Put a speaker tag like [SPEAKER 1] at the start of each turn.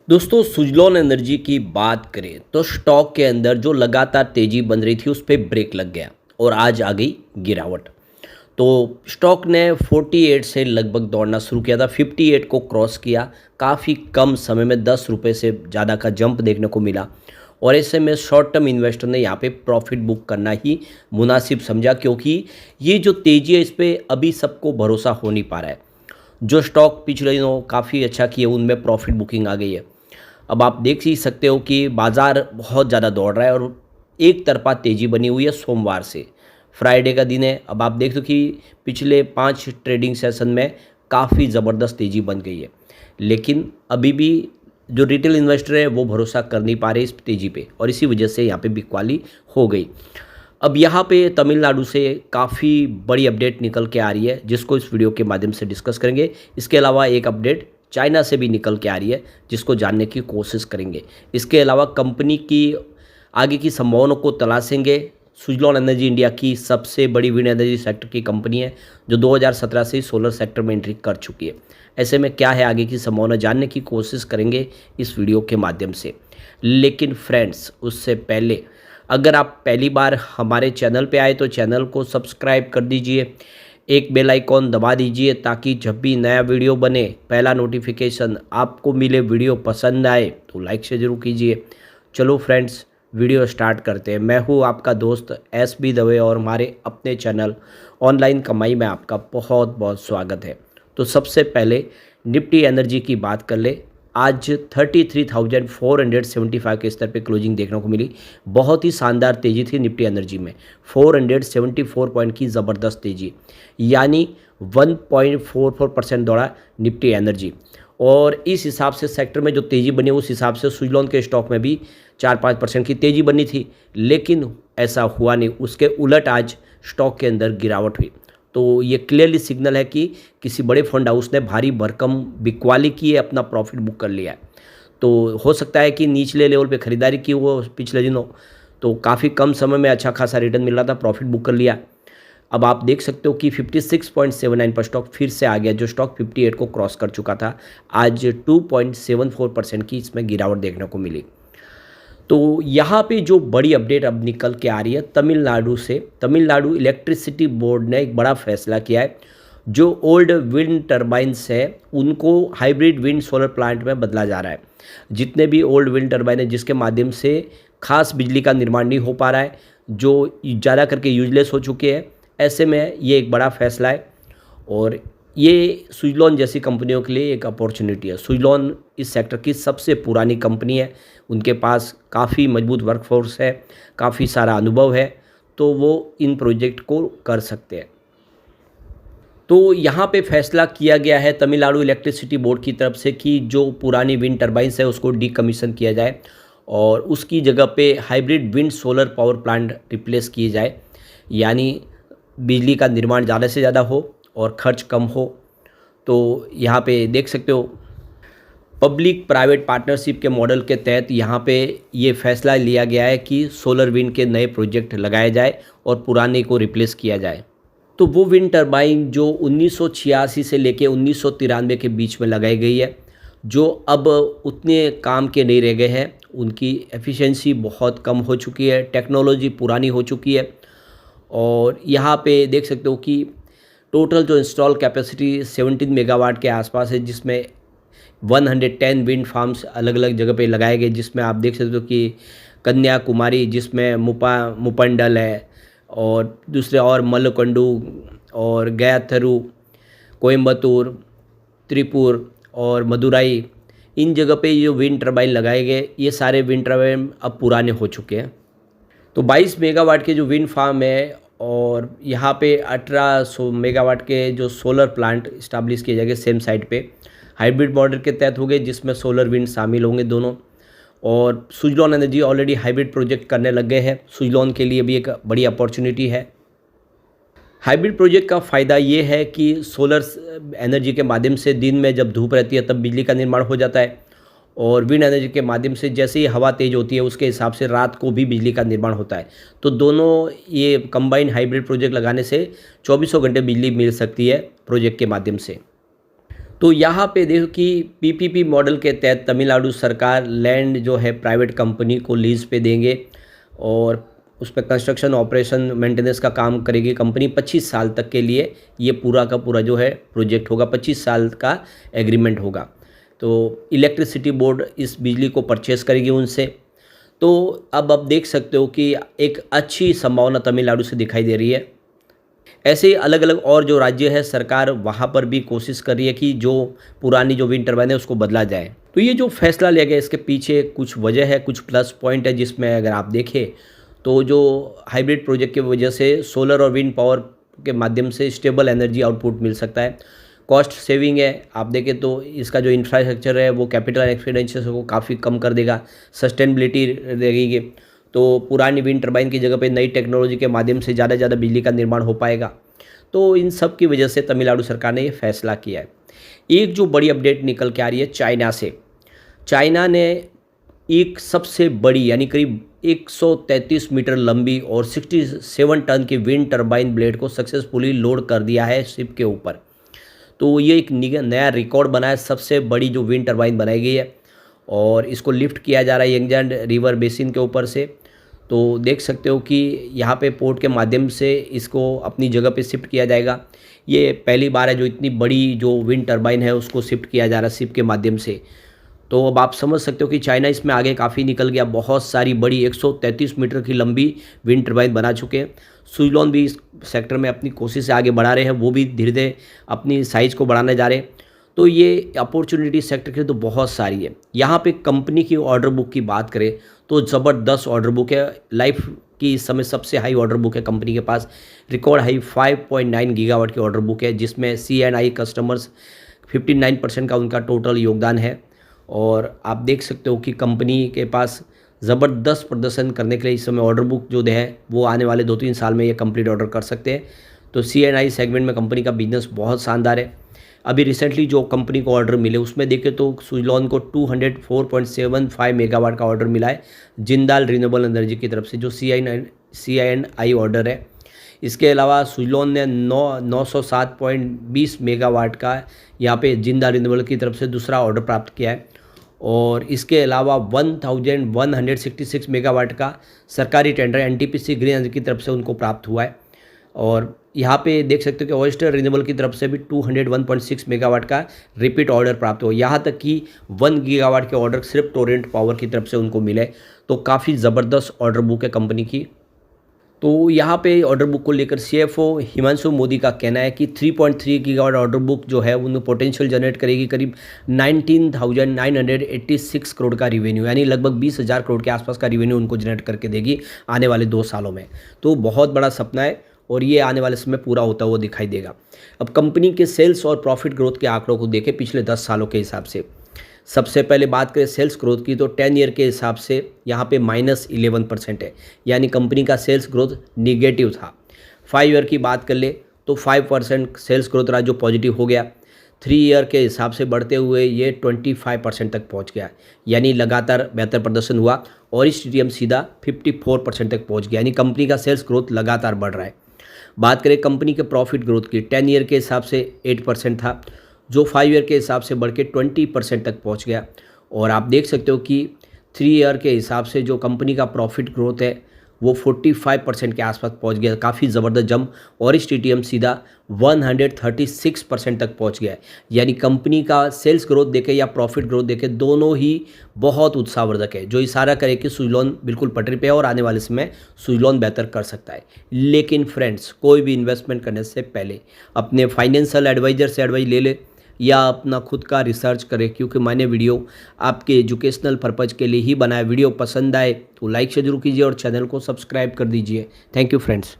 [SPEAKER 1] दोस्तों सुजलॉन एनर्जी की बात करें तो स्टॉक के अंदर जो लगातार तेजी बन रही थी उस पर ब्रेक लग गया और आज आ गई गिरावट। तो स्टॉक ने 48 से लगभग दौड़ना शुरू किया था, 58 को क्रॉस किया। काफ़ी कम समय में 10 रुपये से ज़्यादा का जंप देखने को मिला और ऐसे में शॉर्ट टर्म इन्वेस्टर ने यहाँ पे प्रॉफिट बुक करना ही मुनासिब समझा, क्योंकि ये जो तेज़ी है इस पर अभी सबको भरोसा हो नहीं पा रहा है। जो स्टॉक पिछले दिनों काफ़ी अच्छा किए उनमें प्रॉफिट बुकिंग आ गई है। अब आप देख ही सकते हो कि बाज़ार बहुत ज़्यादा दौड़ रहा है और एक तरफा तेज़ी बनी हुई है। सोमवार से फ्राइडे का दिन है। अब आप देख दो कि पिछले 5 ट्रेडिंग सेशन में काफ़ी ज़बरदस्त तेज़ी बन गई है, लेकिन अभी भी जो रिटेल इन्वेस्टर है वो भरोसा कर नहीं पा रहे इस तेज़ी पे और इसी वजह से यहाँ पे बिकवाली हो गई। अब यहाँ पे तमिलनाडु से काफ़ी बड़ी अपडेट निकल के आ रही है जिसको इस वीडियो के माध्यम से डिस्कस करेंगे। इसके अलावा एक अपडेट चाइना से भी निकल के आ रही है जिसको जानने की कोशिश करेंगे। इसके अलावा कंपनी की आगे की संभावनाओं को तलाशेंगे। सुजलॉन एनर्जी इंडिया की सबसे बड़ी विंड एनर्जी सेक्टर की कंपनी है जो 2017 से सोलर सेक्टर में एंट्री कर चुकी है। ऐसे में क्या है आगे की संभावना जानने की कोशिश करेंगे इस वीडियो के माध्यम से। लेकिन फ्रेंड्स, उससे पहले अगर आप पहली बार हमारे चैनल पे आए तो चैनल को सब्सक्राइब कर दीजिए, एक बेल आइकॉन दबा दीजिए ताकि जब भी नया वीडियो बने पहला नोटिफिकेशन आपको मिले। वीडियो पसंद आए तो लाइक से ज़रूर कीजिए। चलो फ्रेंड्स, वीडियो स्टार्ट करते हैं। मैं हूँ आपका दोस्त SB दवे और हमारे अपने चैनल ऑनलाइन कमाई में आपका बहुत बहुत स्वागत है। तो सबसे पहले निफ्टी एनर्जी की बात कर ले। आज 33,475 के स्तर पे क्लोजिंग देखने को मिली। बहुत ही शानदार तेज़ी थी निफ्टी एनर्जी में, 474 पॉइंट की ज़बरदस्त तेज़ी, यानी 1.44% दौड़ा निफ्टी एनर्जी। और इस हिसाब से सेक्टर में जो तेज़ी बनी उस हिसाब से सुजलॉन के स्टॉक में भी 4-5% की तेज़ी बनी थी, लेकिन ऐसा हुआ नहीं। उसके उलट आज स्टॉक के अंदर गिरावट हुई। तो ये क्लियरली सिग्नल है कि किसी बड़े फंड हाउस ने भारी भरकम बिकवाली की है, अपना प्रॉफिट बुक कर लिया है। तो हो सकता है कि निचले लेवल पे ख़रीदारी की वो पिछले दिनों, तो काफ़ी कम समय में अच्छा खासा रिटर्न मिल रहा था, प्रॉफिट बुक कर लिया। अब आप देख सकते हो कि 56.79 पर स्टॉक फिर से आ गया, जो स्टॉक 58 को क्रॉस कर चुका था। आज 2.74% की इसमें गिरावट देखने को मिली। तो यहाँ पे जो बड़ी अपडेट अब निकल के आ रही है तमिलनाडु से, तमिलनाडु इलेक्ट्रिसिटी बोर्ड ने एक बड़ा फैसला किया है। जो ओल्ड विंड टर्बाइन्स है उनको हाइब्रिड विंड सोलर प्लांट में बदला जा रहा है। जितने भी ओल्ड विंड टर्बाइन है जिसके माध्यम से खास बिजली का निर्माण नहीं हो पा रहा है, जो ज़्यादा करके यूजलेस हो चुके हैं, ऐसे में ये एक बड़ा फैसला है और ये सुजलॉन जैसी कंपनियों के लिए एक अपॉर्चुनिटी है। सुजलॉन इस सेक्टर की सबसे पुरानी कंपनी है, उनके पास काफ़ी मजबूत वर्कफोर्स है, काफ़ी सारा अनुभव है, तो वो इन प्रोजेक्ट को कर सकते हैं। तो यहाँ पे फैसला किया गया है तमिलनाडु इलेक्ट्रिसिटी बोर्ड की तरफ से कि जो पुरानी विंड टर्बाइंस है उसको डीकमीशन किया जाए और उसकी जगह पे hybrid wind solar power plant replace किए जाए, यानी बिजली का निर्माण ज़्यादा से ज़्यादा हो और खर्च कम हो। तो यहाँ पे देख सकते हो पब्लिक प्राइवेट पार्टनरशिप के मॉडल के तहत यहाँ पे ये फैसला लिया गया है कि सोलर विंड के नए प्रोजेक्ट लगाए जाए और पुराने को रिप्लेस किया जाए। तो वो विंड टर्बाइन जो 1986 से लेके 1993 के बीच में लगाई गई है, जो अब उतने काम के नहीं रह गए हैं, उनकी एफिशिएंसी बहुत कम हो चुकी है, टेक्नोलॉजी पुरानी हो चुकी है। और यहाँ पे देख सकते हो कि टोटल जो इंस्टॉल कैपेसिटी 17 मेगावाट के आसपास है, जिसमें 110 विंड फार्म्स अलग अलग जगह पे लगाए गए, जिसमें आप देख सकते हो कि कन्याकुमारी, जिसमें मुपंडल है और दूसरे और मल्लकंडू और गयाथरू, कोयम्बतूर, त्रिपुर और मदुराई, इन जगह पे जो विंड टर्बाइन लगाए गए ये सारे विंड टर्बाइन अब पुराने हो चुके हैं। तो 22 मेगावाट के जो विंड फार्म है और यहाँ पे 1800 मेगावाट के जो सोलर प्लांट इस्टेब्लिश किए जाएंगे सेम साइट पे, हाइब्रिड मॉडल के तहत होंगे जिसमें सोलर विंड शामिल होंगे दोनों। और Suzlon energy already hybrid project करने लग गए हैं, सुजलॉन के लिए भी एक बड़ी अपॉर्चुनिटी है। हाइब्रिड प्रोजेक्ट का फ़ायदा ये है कि सोलर एनर्जी के माध्यम से दिन में जब धूप रहती है तब बिजली का निर्माण हो जाता है और विंड एनर्जी के माध्यम से जैसे ही हवा तेज़ होती है उसके हिसाब से रात को भी बिजली का निर्माण होता है। तो दोनों ये कंबाइंड हाइब्रिड प्रोजेक्ट लगाने से 24 घंटे बिजली मिल सकती है प्रोजेक्ट के माध्यम से। तो यहाँ पे देखो कि पीपीपी मॉडल के तहत तमिलनाडु सरकार लैंड जो है प्राइवेट कंपनी को लीज पे देंगे और उस पर कंस्ट्रक्शन ऑपरेशन मेंटेनेंस का काम करेगी कंपनी 25 साल तक के लिए। ये पूरा का पूरा जो है प्रोजेक्ट होगा, 25 साल का एग्रीमेंट होगा। तो इलेक्ट्रिसिटी बोर्ड इस बिजली को परचेस करेगी उनसे। तो अब आप देख सकते हो कि एक अच्छी संभावना तमिलनाडु से दिखाई दे रही है। ऐसे ही अलग अलग और जो राज्य है सरकार वहाँ पर भी कोशिश कर रही है कि जो पुरानी जो विंड टर्बाइन है उसको बदला जाए। तो ये जो फैसला लिया गया इसके पीछे कुछ वजह है, कुछ प्लस पॉइंट है, जिसमें अगर आप देखें तो जो हाइब्रिड प्रोजेक्ट की वजह से सोलर और विंड पावर के माध्यम से स्टेबल एनर्जी आउटपुट मिल सकता है। कॉस्ट सेविंग है, आप देखें तो इसका जो इंफ्रास्ट्रक्चर है वो कैपिटल एक्सपेंडिचर को काफ़ी कम कर देगा, सस्टेनेबिलिटी रहेगी। तो पुरानी विंड टर्बाइन की जगह पे नई टेक्नोलॉजी के माध्यम से ज़्यादा से ज़्यादा बिजली का निर्माण हो पाएगा। तो इन सब की वजह से तमिलनाडु सरकार ने ये फैसला किया है। एक जो बड़ी अपडेट निकल के आ रही है चाइना से। चाइना ने एक सबसे बड़ी यानी करीब 133 मीटर लंबी और 67 टन की विंड टर्बाइन ब्लेड को सक्सेसफुली लोड कर दिया है शिप के ऊपर। तो ये एक नया रिकॉर्ड बना है, सबसे बड़ी जो विंड टर्बाइन बनाई गई है और इसको लिफ्ट किया जा रहा है यंगजान रिवर बेसिन के ऊपर से। तो देख सकते हो कि यहाँ पे पोर्ट के माध्यम से इसको अपनी जगह पे शिफ्ट किया जाएगा। ये पहली बार है जो इतनी बड़ी जो विंड टर्बाइन है उसको शिफ्ट किया जा रहा है शिप के माध्यम से। तो अब आप समझ सकते हो कि चाइना इसमें आगे काफ़ी निकल गया, बहुत सारी बड़ी 133 मीटर की लंबी विंड टर्बाइन बना चुके हैं। सुइलोन भी इस सेक्टर में अपनी कोशिश से आगे बढ़ा रहे हैं, वो भी धीरे धीरे अपनी साइज़ को बढ़ाने जा रहे हैं। तो ये अपॉर्चुनिटी सेक्टर की तो बहुत सारी है। यहाँ पे कंपनी की ऑर्डर बुक की बात करें तो ज़बरदस्त ऑर्डर बुक है, लाइफ की इस समय सबसे हाई ऑर्डर बुक है कंपनी के पास। रिकॉर्ड हाई 5.9 गीगावाट की ऑर्डर बुक है, जिसमें C&I कस्टमर्स 59% का उनका टोटल योगदान है। और आप देख सकते हो कि कंपनी के पास ज़बरदस्त प्रदर्शन करने के लिए इस समय ऑर्डर बुक जो है वो आने वाले 2-3 साल में ये कंप्लीट ऑर्डर कर सकते हैं। तो C&I सेगमेंट में कंपनी का बिजनेस बहुत शानदार है। अभी रिसेंटली जो कंपनी को ऑर्डर मिले उसमें देखें तो सुइलोन को 204.75 मेगावाट का ऑर्डर मिला है जिंदाल रिन्यूएबल एनर्जी की तरफ से, जो C&I ऑर्डर है। इसके अलावा सुइलोन ने 907.20 मेगावाट का यहाँ पे जिंदाल रिन्यूएबल की तरफ से दूसरा ऑर्डर प्राप्त किया है। और इसके अलावा 1166 मेगावाट का सरकारी टेंडर NTPC ग्रीन एनर्जी की तरफ से उनको प्राप्त हुआ है। और यहाँ पे देख सकते हो कि ओएस्टर रिन्यूएबल की तरफ से भी 201.6 मेगावाट का रिपीट ऑर्डर प्राप्त हुआ। यहाँ तक कि 1 गीगावाट के ऑर्डर सिर्फ टोरेंट पावर की तरफ से उनको मिले। तो काफ़ी ज़बरदस्त ऑर्डर बुक है कंपनी की। तो यहाँ पे ऑर्डर बुक को लेकर CFO हिमांशु मोदी का कहना है कि 3.3 गीगावाट ऑर्डर बुक जो है उन्हें पोटेंशियल जनरेट करेगी करीब 19,986 करोड़ का रिवेन्यू, यानी लगभग 20,000 करोड़ के आसपास का रिवेन्यू उनको जनरेट करके देगी आने वाले 2 सालों में। तो बहुत बड़ा सपना है और ये आने वाले समय पूरा होता हुआ दिखाई देगा। अब कंपनी के सेल्स और प्रॉफिट ग्रोथ के आंकड़ों को देखें पिछले 10 सालों के हिसाब से। सबसे पहले बात करें सेल्स ग्रोथ की तो 10 ईयर के हिसाब से यहाँ पे -11% है, यानी कंपनी का सेल्स ग्रोथ निगेटिव था। 5 ईयर की बात कर ले तो 5% सेल्स ग्रोथ रहा जो पॉजिटिव हो गया। 3 ईयर के हिसाब से बढ़ते हुए ये 25% तक पहुँच गया, यानी लगातार बेहतर प्रदर्शन हुआ। और इस TTM सीधा 54% तक पहुँच गया, यानी कंपनी का सेल्स ग्रोथ लगातार बढ़ रहा है। बात करें कंपनी के प्रॉफिट ग्रोथ की, 10 ईयर के हिसाब से 8% था जो 5 ईयर के हिसाब से बढ़ के 20% तक पहुंच गया। और आप देख सकते हो कि 3 ईयर के हिसाब से जो कंपनी का प्रॉफिट ग्रोथ है वो 45% के आसपास पहुंच गया, काफ़ी ज़बरदस्त जंप। और इस TTM सीधा 136% तक पहुंच गया है, यानी कंपनी का सेल्स ग्रोथ देखे या प्रॉफिट ग्रोथ देखे दोनों ही बहुत उत्साहवर्धक है, जो इशारा करे कि सुइलोन बिल्कुल पटरी पे है और आने वाले समय सुइलोन बेहतर कर सकता है। लेकिन फ्रेंड्स, कोई भी इन्वेस्टमेंट करने से पहले अपने फाइनेंशियल एडवाइज़र से एडवाइस ले ले या अपना खुद का रिसर्च करें, क्योंकि मैंने वीडियो आपके एजुकेशनल पर्पज़ के लिए ही बनाया। वीडियो पसंद आए तो लाइक से जरूर कीजिए और चैनल को सब्सक्राइब कर दीजिए। Thank you friends.